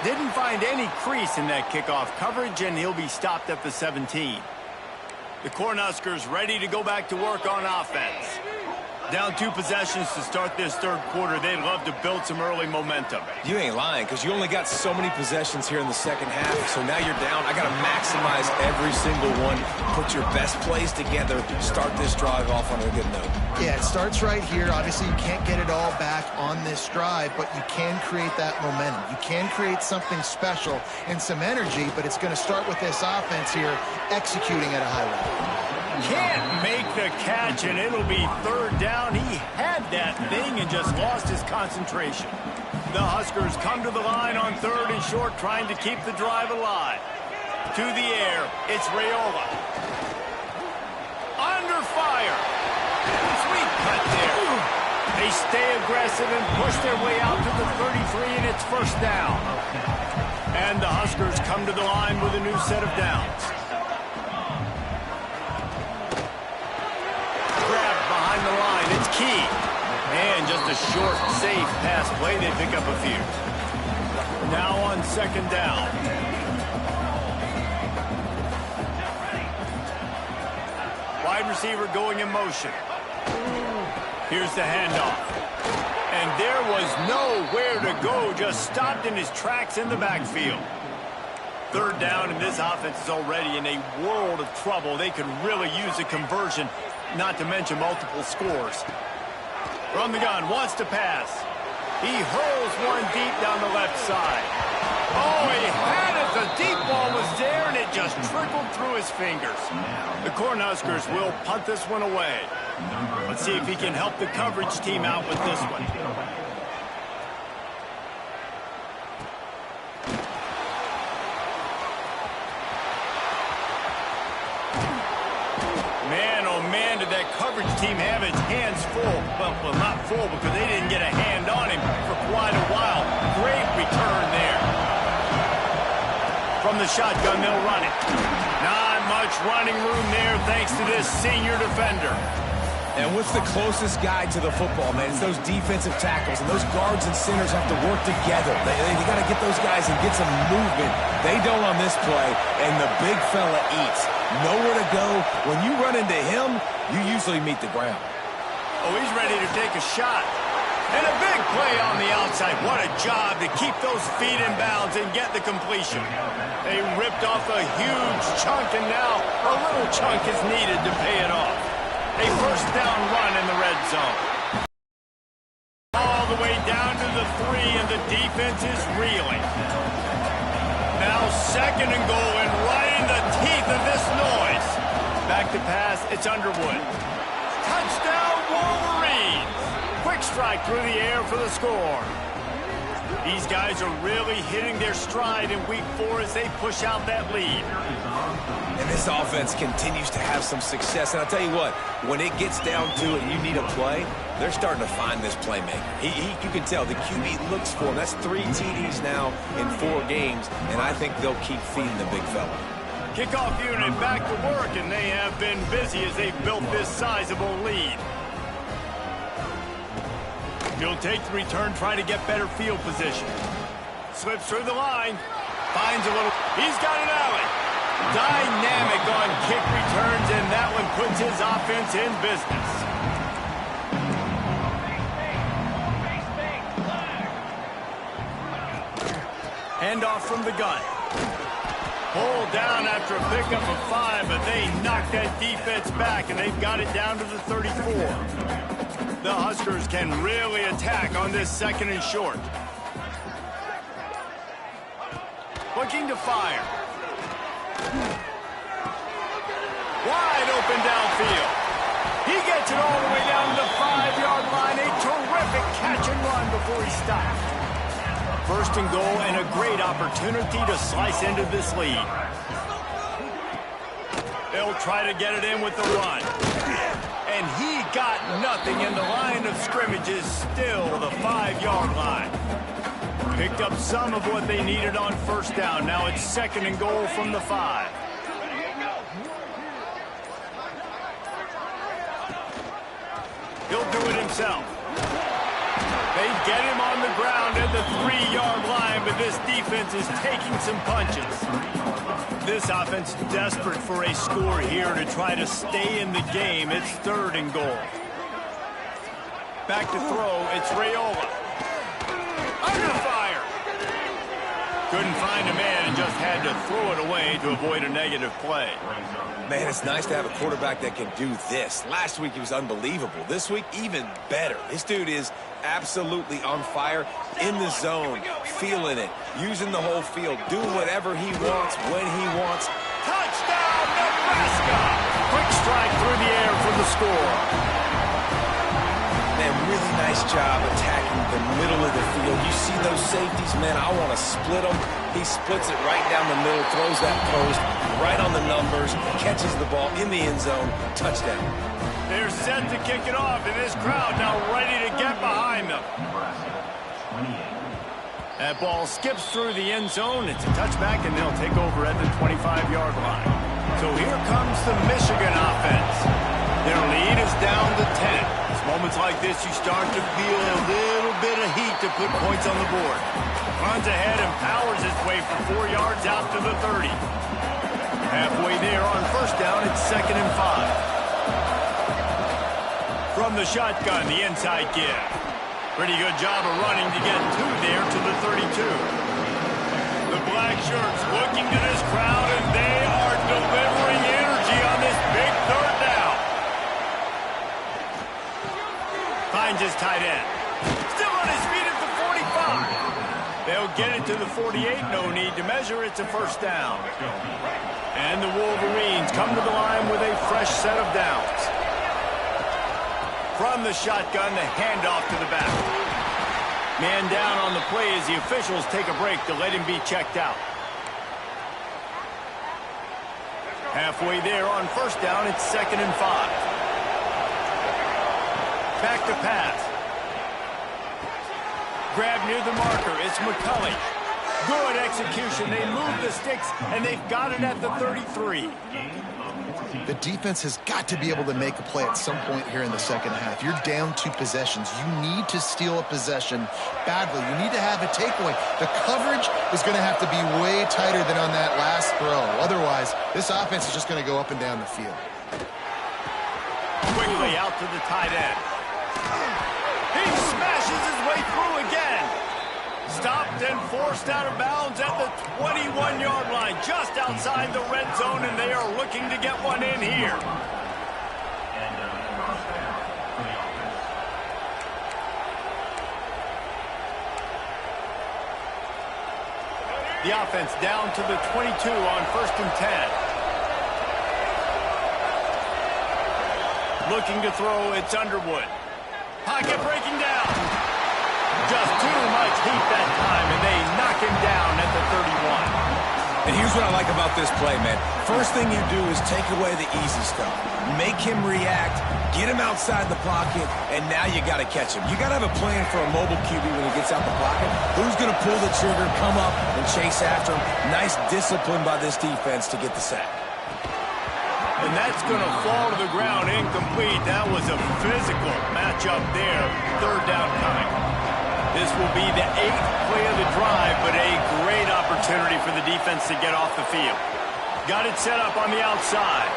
Didn't find any crease in that kickoff coverage, and he'll be stopped at the 17. The Cornhuskers ready to go back to work on offense. Down 2 possessions to start this 3rd quarter. They'd love to build some early momentum. You ain't lying, because you only got so many possessions here in the second half, so now you're down. I got to maximize every single one. Put your best plays together. Start this drive off on a good note. Yeah, it starts right here. Obviously, you can't get it all back on this drive, but you can create that momentum. You can create something special and some energy, but it's going to start with this offense here executing at a high level. Can't make the catch, and it'll be 3rd down. He had that thing and just lost his concentration. The Huskers come to the line on 3rd and short, trying to keep the drive alive. To the air, it's Raiola. Under fire. Sweet cut there. They stay aggressive and push their way out to the 33, and it's 1st down. And the Huskers come to the line with a new set of downs. Grabbed behind the line. It's Key. And just a short, safe pass play. They pick up a few. Now on second down. Wide receiver going in motion. Here's the handoff. And there was nowhere to go. Just stopped in his tracks in the backfield. Third down, and this offense is already in a world of trouble. They could really use a conversion, not to mention multiple scores. From the gun, wants to pass. He hurls one deep down the left side. Oh, he had it. The deep ball was there, and it just trickled through his fingers. The Cornhuskers will punt this one away. Let's see if he can help the coverage team out with this one. Man, oh man, did that coverage team have its hands full. Well, not full because they didn't get a hand on him for quite a while. Great return there. From the shotgun, they'll run it. Not much running room there thanks to this senior defender. And what's the closest guy to the football, man? It's those defensive tackles, and those guards and centers have to work together. They got to get those guys and get some movement. They don't on this play, and the big fella eats. Nowhere to go. When you run into him, you usually meet the ground. Oh, he's ready to take a shot. And a big play on the outside. What a job to keep those feet in bounds and get the completion. They ripped off a huge chunk, and now a little chunk is needed to pay it off. A first down run in the red zone. All the way down to the 3, and the defense is reeling. Now second and goal, and right in the teeth of this noise. Back to pass, it's Underwood. Touchdown, Wolverines! Quick strike through the air for the score. These guys are really hitting their stride in week 4 as they push out that lead. And this offense continues to have some success. And I'll tell you what, when it gets down to it and you need a play, they're starting to find this playmaker. You can tell the QB looks for him. That's 3 TDs now in 4 games, and I think they'll keep feeding the big fella. Kickoff unit back to work, and they have been busy as they've built this sizable lead. He'll take the return, try to get better field position. Slips through the line. Finds a little. He's got an alley. Dynamic on kick returns, and that one puts his offense in business. Handoff from the gun. Pulled down after a pickup of 5, but they knocked that defense back, and they've got it down to the 34. The Huskers can really attack on this second and short. Looking to fire. Wide open downfield. He gets it all the way down to the 5-yard line. A terrific catch and run before he stopped. First and goal, and a great opportunity to slice into this lead. They'll try to get it in with the run. And he got nothing, and the line of scrimmage is still the 5-yard line. Picked up some of what they needed on first down. Now it's second and goal from the 5. He'll do it himself. They get him on the ground at the 3-yard line, but this defense is taking some punches. This offense desperate for a score here to try to stay in the game. It's third and goal. Back to throw, it's Raiola. Under fire. Couldn't find a man and just had to throw it away to avoid a negative play. Man, it's nice to have a quarterback that can do this. Last week he was unbelievable. This week, even better. This dude is absolutely on fire, in the zone, feeling it, using the whole field, doing whatever he wants, when he wants. Touchdown, Nebraska! Quick strike through the air for the score. Man, really nice job attacking the middle of the field. You see those safeties, man, I want to split them. He splits it right down the middle, throws that post, right on the numbers, catches the ball in the end zone, touchdown. They're set to kick it off, and this crowd now ready to get behind them. That ball skips through the end zone. It's a touchback, and they'll take over at the 25-yard line. So here comes the Michigan offense. Their lead is down to 10. As moments like this, you start to feel a little bit of heat to put points on the board. Runs ahead and powers his way for 4 yards out to the 30. Halfway there on first down, it's 2nd and 5. From the shotgun, the inside give. Pretty good job of running to get 2 there to the 32. The black shirts looking to this crowd, and they are delivering energy on this big 3rd down. Finds his tight end. Still on his feet at the 45. They'll get it to the 48. No need to measure. It's a first down. And the Wolverines come to the line with a fresh set of downs. From the shotgun, the handoff to the back. Man down on the play as the officials take a break to let him be checked out. Halfway there on first down, it's 2nd and 5. Back to pass. Grab near the marker. It's McCulley. Good execution. They move the sticks, and they've got it at the 33. The defense has got to be able to make a play at some point here in the second half. You're down 2 possessions. You need to steal a possession badly. You need to have a takeaway. The coverage is going to have to be way tighter than on that last throw. Otherwise, this offense is just going to go up and down the field. Quickly out to the tight end. He smashes his way through again. Stopped and forced out of bounds at the 21-yard line, just outside the red zone, and they are looking to get one in here. The offense down to the 22 on 1st and 10. Looking to throw, it's Underwood. Pocket breaking down. Just too much heat that time, and they knock him down at the 31. And here's what I like about this play, man. First thing you do is take away the easy stuff. Make him react, get him outside the pocket, and now you got to catch him. You got to have a plan for a mobile QB when he gets out the pocket. Who's going to pull the trigger, come up, and chase after him? Nice discipline by this defense to get the sack. And that's going to fall to the ground incomplete. That was a physical matchup there. 3rd down coming. This will be the 8th play of the drive, but a great opportunity for the defense to get off the field. Got it set up on the outside.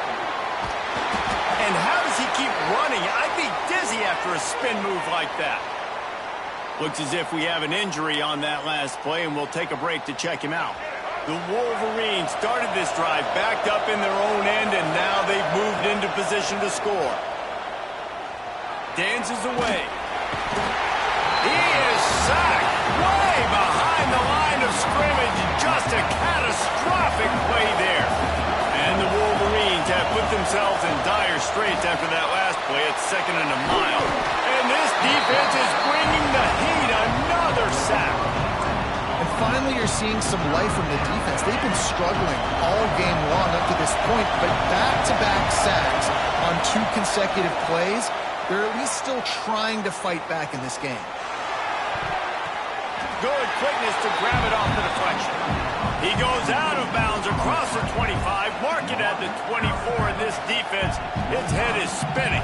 And how does he keep running? I'd be dizzy after a spin move like that. Looks as if we have an injury on that last play, and we'll take a break to check him out. The Wolverines started this drive backed up in their own end, and now they've moved into position to score. Dances away. He is sacked way behind the line of scrimmage. Just a catastrophic play there. And the Wolverines have put themselves in dire straits after that last play. It's 2nd and a mile. And this defense is bringing the heat. Another sack. And finally, you're seeing some life from the defense. They've been struggling all game long up to this point, but back-to-back sacks on 2 consecutive plays, they're at least still trying to fight back in this game. Good quickness to grab it off the deflection. He goes out of bounds across the 25, mark it at the 24, and this defense, its head is spinning.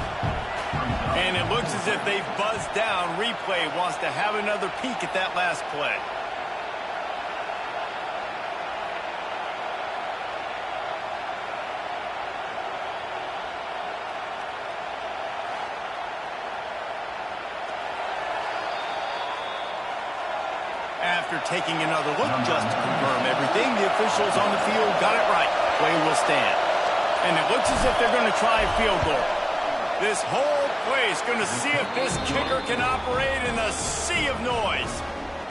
And it looks as if they've buzzed down. Replay wants to have another peek at that last play. After taking another look just to confirm everything, the officials on the field got it right. Play will stand. And it looks as if they're going to try a field goal. This whole place going to see if this kicker can operate in a sea of noise.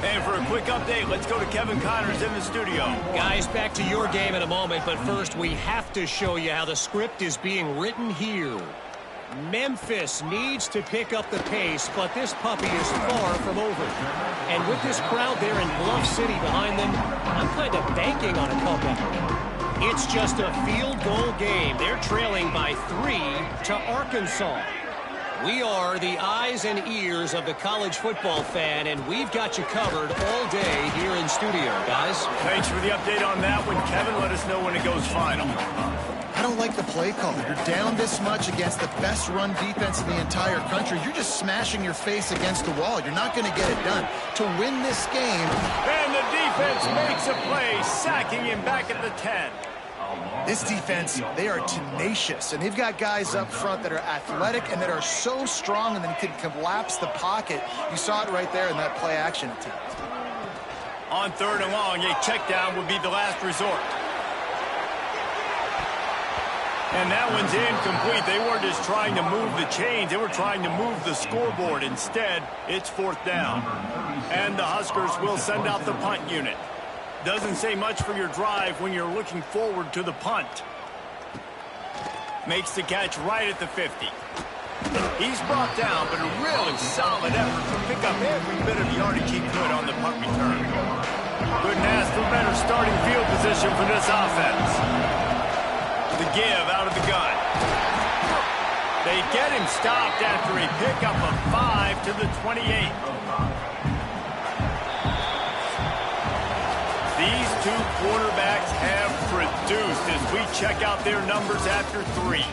And for a quick update, let's go to Kevin Connors in the studio. Guys, back to your game in a moment, but first we have to show you how the script is being written here. Memphis needs to pick up the pace, but this puppy is far from over. And with this crowd there in Bluff City behind them, I'm kind of banking on a comeback. It's just a field goal game. They're trailing by 3 to Arkansas. We are the eyes and ears of the college football fan, and we've got you covered all day here in studio, guys. Thanks for the update on that one, Kevin. Let us know when it goes final. I don't like like the play call. You're down this much against the best run defense in the entire country. You're just smashing your face against the wall. You're not going to get it done. To win this game. And the defense makes a play, sacking him back at the 10. This defense, they are tenacious, and they've got guys up front that are athletic and that are so strong and then can collapse the pocket. You saw it right there in that play action attempt. On 3rd and long, a check down would be the last resort. And that one's incomplete. They weren't just trying to move the chains. They were trying to move the scoreboard. Instead, it's 4th down. And the Huskers will send out the punt unit. Doesn't say much for your drive when you're looking forward to the punt. Makes the catch right at the 50. He's brought down, but a really solid effort to pick up every bit of yardage he could on the punt return. Couldn't ask for better starting field position for this offense. The give out of the gun. They get him stopped after a pickup of 5 to the 28. These two quarterbacks have produced as we check out their numbers after 3.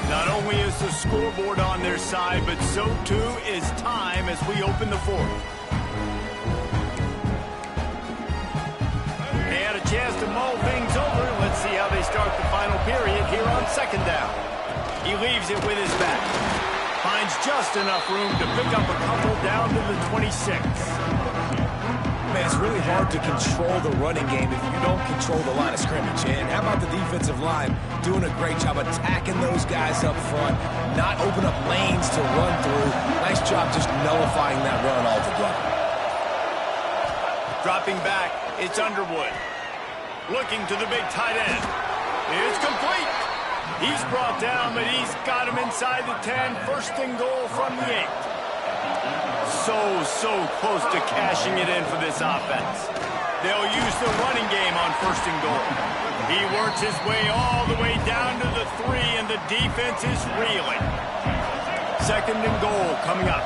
Not only is the scoreboard on their side, but so too is time as we open the 4th. They had a chance to mull things over. Let's see how they start the final period here on 2nd down. He leaves it with his back. Finds just enough room to pick up a couple down to the 26. Man, it's really hard to control the running game if you don't control the line of scrimmage. And how about the defensive line doing a great job attacking those guys up front, not open up lanes to run through. Nice job just nullifying that run altogether. Dropping back, it's Underwood. Looking to the big tight end. It's complete. He's brought down, but he's got him inside the 10. 1st and goal from the 8. So close to cashing it in for this offense. They'll use the running game on 1st and goal. He works his way all the way down to the 3, and the defense is reeling. 2nd and goal coming up.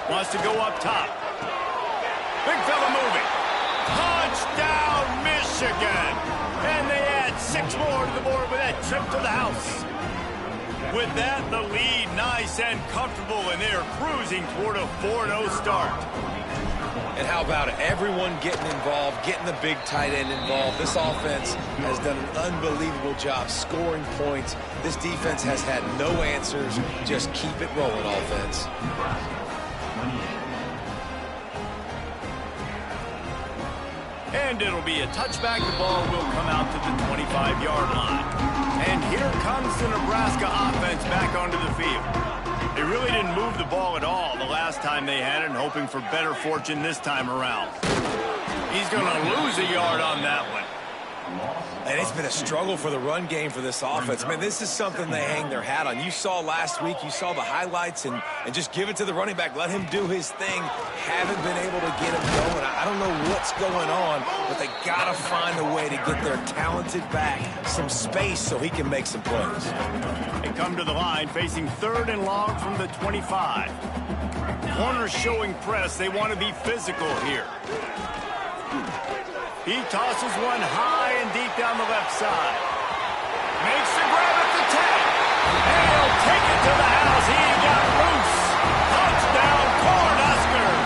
Wants to go up top. Big fella moving. Touchdown, Michigan. And they add 6 more to the board with that trip to the house. With that, the lead nice and comfortable, and they're cruising toward a 4-0 start. And how about it? Everyone getting involved, getting the big tight end involved. This offense has done an unbelievable job scoring points. This defense has had no answers. Just keep it rolling, offense. And it'll be a touchback. The ball will come out to the 25-yard line. And here comes the Nebraska offense back onto the field. They really didn't move the ball at all the last time they had it, and hoping for better fortune this time around. He's going to lose a yard on that one. And it's been a struggle for the run game for this offense. Man, this is something they hang their hat on. You saw last week, you saw the highlights, and just give it to the running back. Let him do his thing. Haven't been able to get him going. I don't know what's going on, but they got to find a way to get their talented back some space so he can make some plays. They come to the line facing 3rd and long from the 25. Corners showing press. They want to be physical here. He tosses one high and deep down the left side. Makes the grab at the 10. And he'll take it to the house. He got loose. Touchdown, Cornhuskers.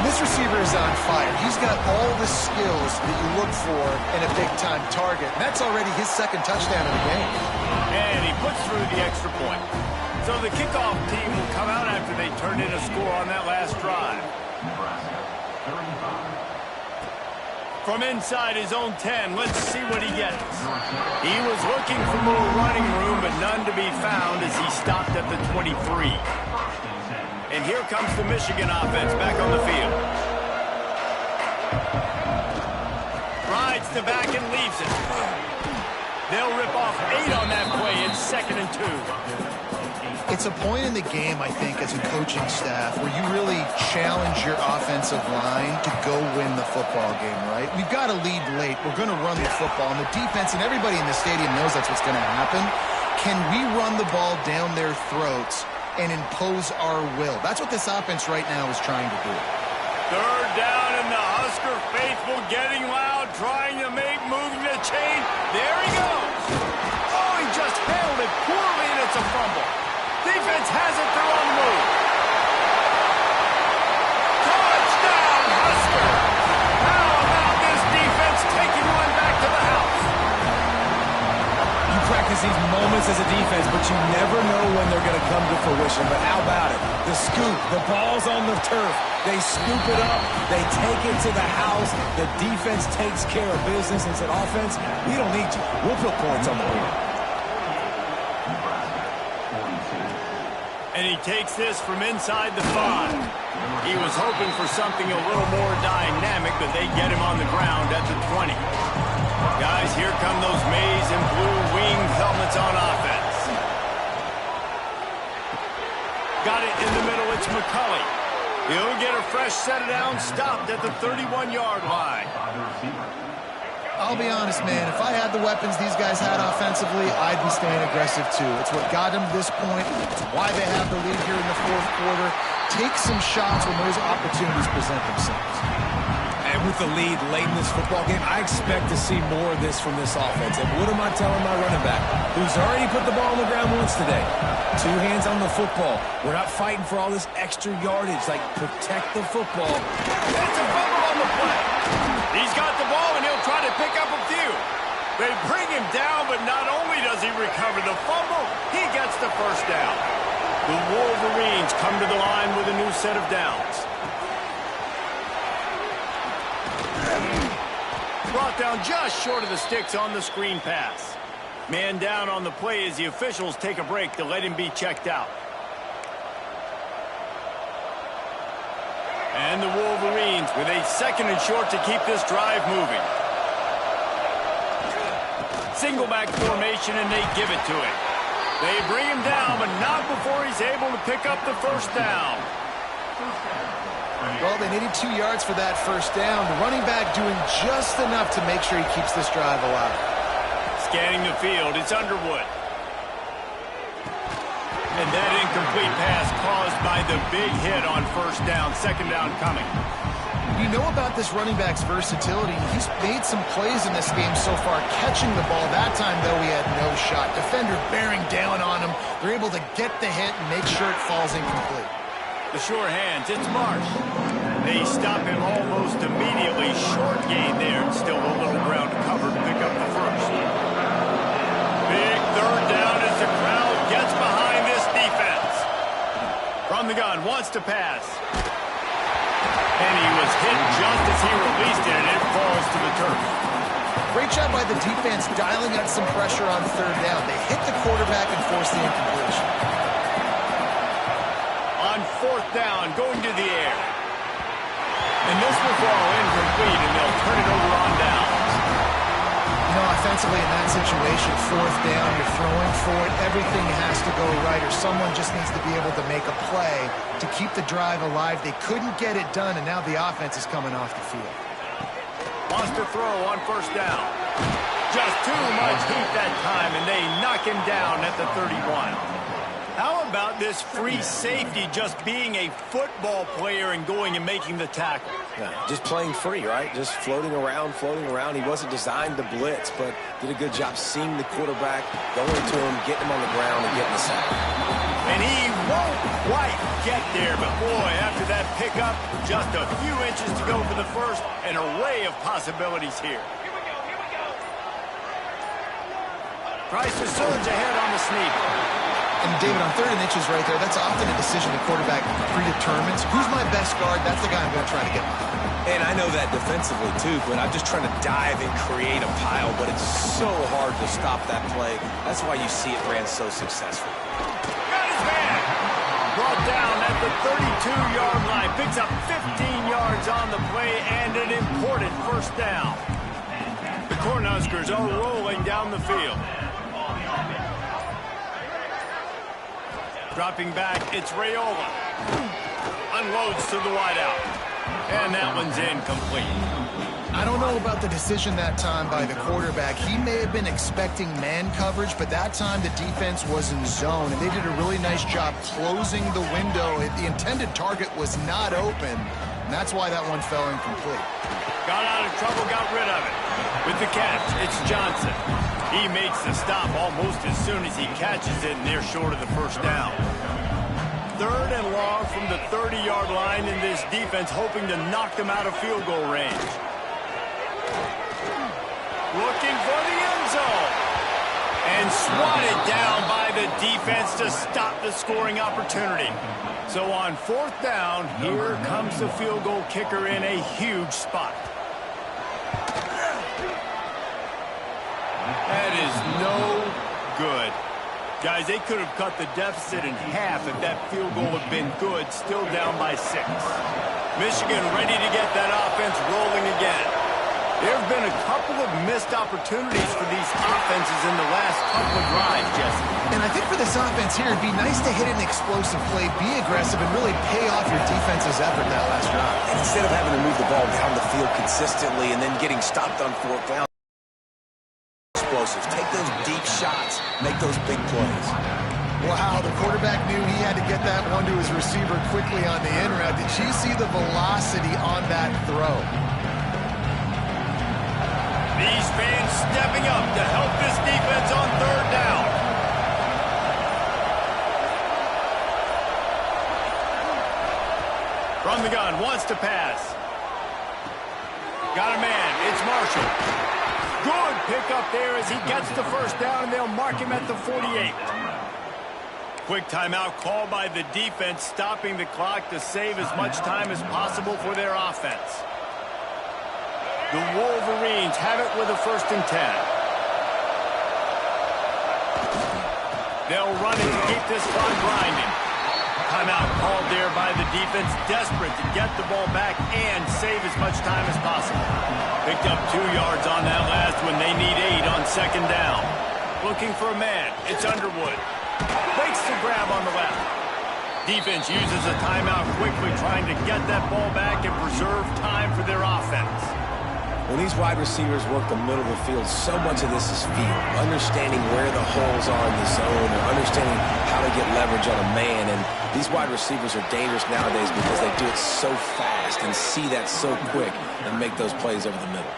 And this receiver is on fire. He's got all the skills that you look for in a big-time target. And that's already his 2nd touchdown of the game. And he puts through the extra point. So the kickoff team will come out after they turn in a score on that last drive. From inside his own 10, let's see what he gets. He was looking for more running room, but none to be found as he stopped at the 23. And here comes the Michigan offense back on the field. Rides the back and leaves it. They'll rip off 8 on that play. It's 2nd and 2. It's a point in the game, I think, as a coaching staff where you really challenge your offensive line to go win the football game, right? We've got to lead late. We're going to run the football. And the defense and everybody in the stadium knows that's what's going to happen. Can we run the ball down their throats and impose our will? That's what this offense right now is trying to do. Third down, and the Husker faithful getting loud, trying to make moving the chain. There he goes. Oh, he just handled it poorly, and it's a fumble. Defense has it, they're on the move. Touchdown, Husker! How about this defense taking one back to the house? You practice these moments as a defense, but you never know when they're going to come to fruition. But how about it? The scoop, the ball's on the turf. They scoop it up. They take it to the house. The defense takes care of business and said, offense, we don't need you. We'll put points on the board. And he takes this from inside the 5. He was hoping for something a little more dynamic, but they get him on the ground at the 20. Guys, here come those maize and blue winged helmets on offense. Got it in the middle, it's McCulley. He'll get a fresh set down, stopped at the 31-yard line. I'll be honest, man. If I had the weapons these guys had offensively, I'd be staying aggressive too. It's what got them to this point. It's why they have the lead here in the fourth quarter. Take some shots when those opportunities present themselves. And with the lead late in this football game, I expect to see more of this from this offense. And what am I telling my running back, who's already put the ball on the ground once today? 2 hands on the football. We're not fighting for all this extra yardage. Like, protect the football. That's a fumble on the play. He's got the ball, and he'll try to pick up a few. They bring him down, but not only does he recover the fumble, he gets the first down. The Wolverines come to the line with a new set of downs. Brought down just short of the sticks on the screen pass. Man down on the play as the officials take a break to let him be checked out. And the Wolverines with a 2nd and short to keep this drive moving. Single back formation, and they give it to him. They bring him down, but not before he's able to pick up the first down. Well, they needed 2 yards for that first down. The running back doing just enough to make sure he keeps this drive alive. Scanning the field, it's Underwood. And that incomplete pass caused by the big hit on first down. 2nd down coming. You know about this running back's versatility. He's made some plays in this game so far, catching the ball. That time, though, he had no shot. Defender bearing down on him. They're able to get the hit and make sure it falls incomplete. The sure hands, it's Marsh. They stop him almost immediately. Short gain there, and still a little ground to cover to pick up the first. Big 3rd down as the crowd gets behind this defense. From the gun, wants to pass. And he was hit just as he released it, and it falls to the turf. Great job by the defense dialing up some pressure on 3rd down. They hit the quarterback and forced the incompletion. On 4th down, going to the air. And this will fall incomplete, and they'll turn it over on downs. You know, offensively in that situation, 4th down, you're throwing for it. Everything has to go right, or someone just needs to be able to make a play to keep the drive alive. They couldn't get it done, and now the offense is coming off the field. Wants to throw on 1st down. Just too much heat that time, and they knock him down at the 31. How about this free safety just being a football player and going and making the tackle? Yeah, just playing free, right? Just floating around, floating around. He wasn't designed to blitz, but did a good job seeing the quarterback, going to him, getting him on the ground, and getting the sack. And he won't quite get there, but boy, after that pickup, just a few inches to go for the first. An array of possibilities here. Tries to surge ahead on the sneak. And David, on 3rd and inches right there, that's often a decision the quarterback predetermines. Who's my best guard? That's the guy I'm going to try to get behind. And I know that defensively, too, but I'm just trying to dive and create a pile, but it's so hard to stop that play. That's why you see it ran so successful. Got his man. Brought down at the 32-yard line. Picks up 15 yards on the play and an important first down. The Cornhuskers are rolling down the field. Dropping back, it's Raiola. Unloads to the wideout. And that one's incomplete. I don't know about the decision that time by the quarterback. He may have been expecting man coverage, but that time the defense was in zone, and they did a really nice job closing the window. The intended target was not open, and that's why that one fell incomplete. Got out of trouble, got rid of it. With the catch, it's Johnson. He makes the stop almost as soon as he catches it, and they're short of the first down. 3rd and long from the 30-yard line, in this defense hoping to knock them out of field goal range. Looking for the end zone. And swatted down by the defense to stop the scoring opportunity. So on 4th down, here comes the field goal kicker in a huge spot. That is no good. Guys, they could have cut the deficit in half if that field goal had been good, still down by 6. Michigan ready to get that offense rolling again. There have been a couple of missed opportunities for these offenses in the last couple of drives, Jesse. And I think for this offense here, it'd be nice to hit an explosive play, be aggressive, and really pay off your defense's effort that last drive. And instead of having to move the ball down the field consistently and then getting stopped on 4th down, explosives. Take those deep shots. Make those big plays. Wow, the quarterback knew he had to get that one to his receiver quickly on the in route. Did you see the velocity on that throw? These fans stepping up to help this defense on 3rd down. From the gun, wants to pass. Got a man, it's Marshall. Good pickup there as he gets the first down, and they'll mark him at the 48. Quick timeout called by the defense, stopping the clock to save as much time as possible for their offense. The Wolverines have it with a 1st and 10. They'll run it to keep this clock grinding. Timeout called there by the defense, desperate to get the ball back and save as much time as possible. Picked up 2 yards on that last one. They need 8 on 2nd down. Looking for a man. It's Underwood. Makes the grab on the left. Defense uses a timeout quickly, trying to get that ball back and preserve time for their offense. When these wide receivers work the middle of the field, so much of this is feel. Understanding where the holes are in the zone or understanding how to get leverage on a man. And these wide receivers are dangerous nowadays because they do it so fast and see that so quick and make those plays over the middle.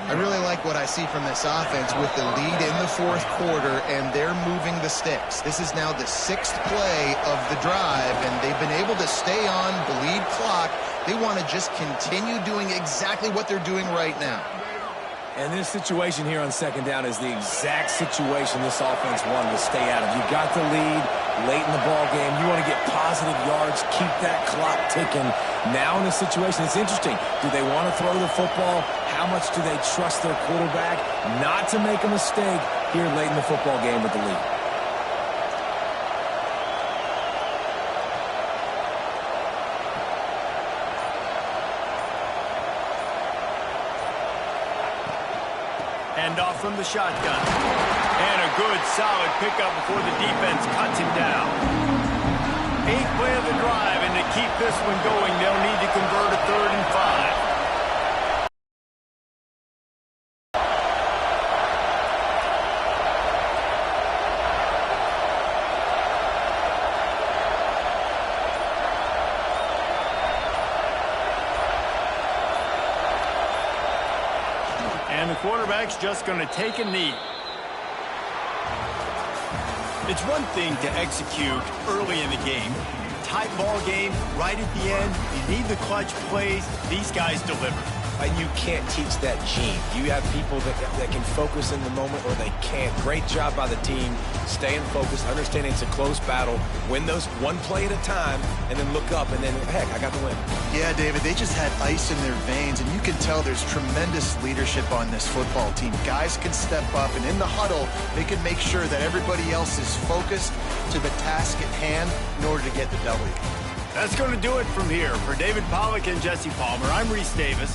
I really like what I see from this offense with the lead in the 4th quarter, and they're moving the sticks. This is now the 6th play of the drive, and they've been able to stay on, bleed clock. They want to just continue doing exactly what they're doing right now. And this situation here on 2nd down is the exact situation this offense wanted to stay out of. You got the lead late in the ball game. You want to get positive yards, keep that clock ticking. Now in this situation, it's interesting. Do they want to throw the football? How much do they trust their quarterback not to make a mistake here late in the football game with the lead? Off from the shotgun. And a good, solid pickup before the defense cuts him down. 8th play of the drive, and to keep this one going, they'll need to convert a 3rd and 5. And the quarterback's just going to take a knee. It's one thing to execute early in the game. Tight ball game, right at the end. You need the clutch plays. These guys deliver. And you can't teach that gene. You have people that can focus in the moment or they can't. Great job by the team, staying focused, understanding it's a close battle, win those one play at a time, and then look up, and then, heck, I got the win. Yeah, David, they just had ice in their veins, and you can tell there's tremendous leadership on this football team. Guys can step up, and in the huddle, they can make sure that everybody else is focused to the task at hand in order to get the W. That's going to do it from here. For David Pollack and Jesse Palmer, I'm Reese Davis.